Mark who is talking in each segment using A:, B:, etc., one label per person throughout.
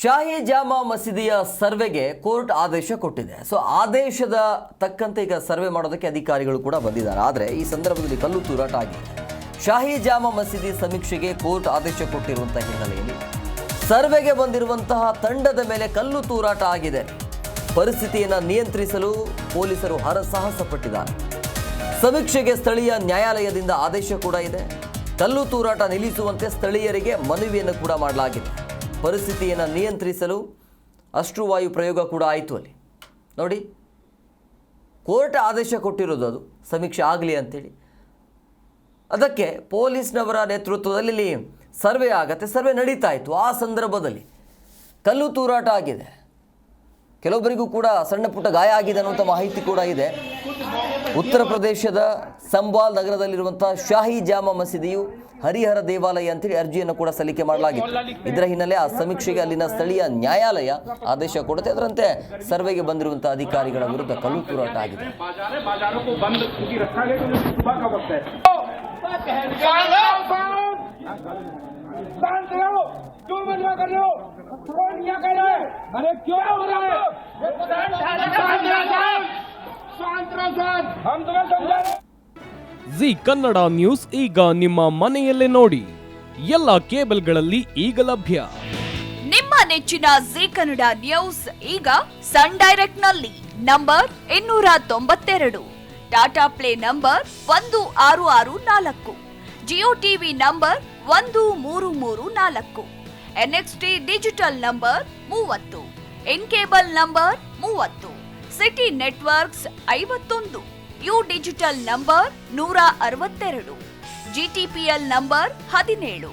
A: ಶಾಹಿ ಜಾಮಾ ಮಸೀದಿಯ ಸರ್ವೆಗೆ ಕೋರ್ಟ್ ಆದೇಶ ಕೊಟ್ಟಿದೆ. ಸೊ ಆದೇಶದ ತಕ್ಕಂತೆ ಈಗ ಸರ್ವೆ ಮಾಡೋದಕ್ಕೆ ಅಧಿಕಾರಿಗಳು ಕೂಡ ಬಂದಿದ್ದಾರೆ. ಆದರೆ ಈ ಸಂದರ್ಭದಲ್ಲಿ ಕಲ್ಲು ತೂರಾಟ ಆಗಿದೆ. ಶಾಹಿ ಜಾಮಾ ಮಸೀದಿ ಸಮೀಕ್ಷೆಗೆ ಕೋರ್ಟ್ ಆದೇಶ ಕೊಟ್ಟಿರುವಂತಹ ಹಿನ್ನೆಲೆಯಲ್ಲಿ ಸರ್ವೆಗೆ ಬಂದಿರುವಂತಹ ತಂಡದ ಮೇಲೆ ಕಲ್ಲು ತೂರಾಟ ಆಗಿದೆ. ಪರಿಸ್ಥಿತಿಯನ್ನು ನಿಯಂತ್ರಿಸಲು ಪೊಲೀಸರು ಹರಸಾಹಸ ಪಟ್ಟಿದ್ದಾರೆ. ಸಮೀಕ್ಷೆಗೆ ಸ್ಥಳೀಯ ನ್ಯಾಯಾಲಯದಿಂದ ಆದೇಶ ಕೂಡ ಇದೆ. ಕಲ್ಲು ತೂರಾಟ ನಿಲ್ಲಿಸುವಂತೆ ಸ್ಥಳೀಯರಿಗೆ ಮನವಿಯನ್ನು ಕೂಡ ಮಾಡಲಾಗಿದೆ. ಪರಿಸ್ಥಿತಿಯನ್ನು ನಿಯಂತ್ರಿಸಲು ಅಶ್ರುವಾಯು ಪ್ರಯೋಗ ಕೂಡ ಆಯಿತು. ಅಲ್ಲಿ ನೋಡಿ, ಕೋರ್ಟ್ ಆದೇಶ ಕೊಟ್ಟಿರೋದು ಅದು ಸಮೀಕ್ಷೆ ಆಗಲಿ ಅಂತೇಳಿ. ಅದಕ್ಕೆ ಪೊಲೀಸ್ನವರ ನೇತೃತ್ವದಲ್ಲಿ ಸರ್ವೆ ಆಗತ್ತೆ. ಸರ್ವೆ ನಡೀತಾ ಇತ್ತು. ಆ ಸಂದರ್ಭದಲ್ಲಿ ಕಲ್ಲು ತೂರಾಟ ಆಗಿದೆ. ಕೆಲವೊಬ್ಬರಿಗೂ ಕೂಡ ಸಣ್ಣ ಪುಟ್ಟ ಗಾಯ ಆಗಿದೆ ಅನ್ನುವಂಥ ಮಾಹಿತಿ ಕೂಡ ಇದೆ. ಉತ್ತರ ಪ್ರದೇಶದ ಸಂಬಾಲ್ ನಗರದಲ್ಲಿರುವಂತಹ ಶಾಹಿ ಜಾಮಾ ಮಸೀದಿಯು ಹರಿಹರ ದೇವಾಲಯ ಅಂತೇಳಿ ಅರ್ಜಿಯನ್ನು ಕೂಡ ಸಲ್ಲಿಕೆ ಮಾಡಲಾಗಿತ್ತು. ಇದರ ಹಿನ್ನೆಲೆ ಆ ಸಮೀಕ್ಷೆಗೆ ಅಲ್ಲಿನ ಸ್ಥಳೀಯ ನ್ಯಾಯಾಲಯ ಆದೇಶ ಕೊಡುತ್ತೆ. ಅದರಂತೆ ಸರ್ವೆಗೆ ಬಂದಿರುವಂತಹ ಅಧಿಕಾರಿಗಳ ವಿರುದ್ಧ ಕಲ್ಲು ತೂರಾಟ ಆಗಿದೆ.
B: ಜಿ ಕನ್ನಡ ನ್ಯೂಸ್ ಈಗ ನಿಮ್ಮ ಮನೆಯಲ್ಲೇ ನೋಡಿ. ಎಲ್ಲ ಕೇಬಲ್ಗಳಲ್ಲಿ ಈಗ ಲಭ್ಯ.
C: ನಿಮ್ಮ ನೆಚ್ಚಿನ ಜಿ ಕನ್ನಡ ನ್ಯೂಸ್ ಈಗ ಸನ್ ಡೈರೆಕ್ಟ್ ನಲ್ಲಿ number 292, Tata Play number 1664, Jio TV number 1334, NXT digital number 30, in cable number 30, city networks 51, U digital number 162, GTPL number 17,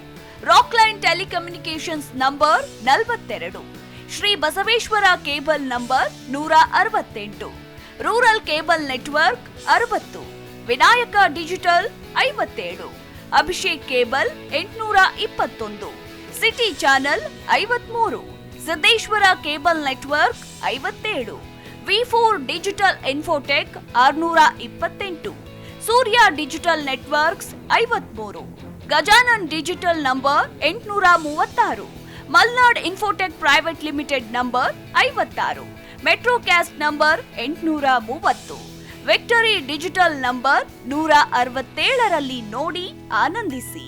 C: Rockline telecommunications number 42, Shri Basaveshwara cable number 168, rural cable network 60, Vinayaka digital 57, Abhishek cable 821, city channel 53, Siddeshwara cable network 57, ವಿ4 digital infotech 628, Surya digital networks 53, Gajanan digital number 836, Malnad infotech private limited number 56, Metrocast number 830, victory digital number 167ರಲ್ಲಿ ನೋಡಿ ಆನಂದಿಸಿ.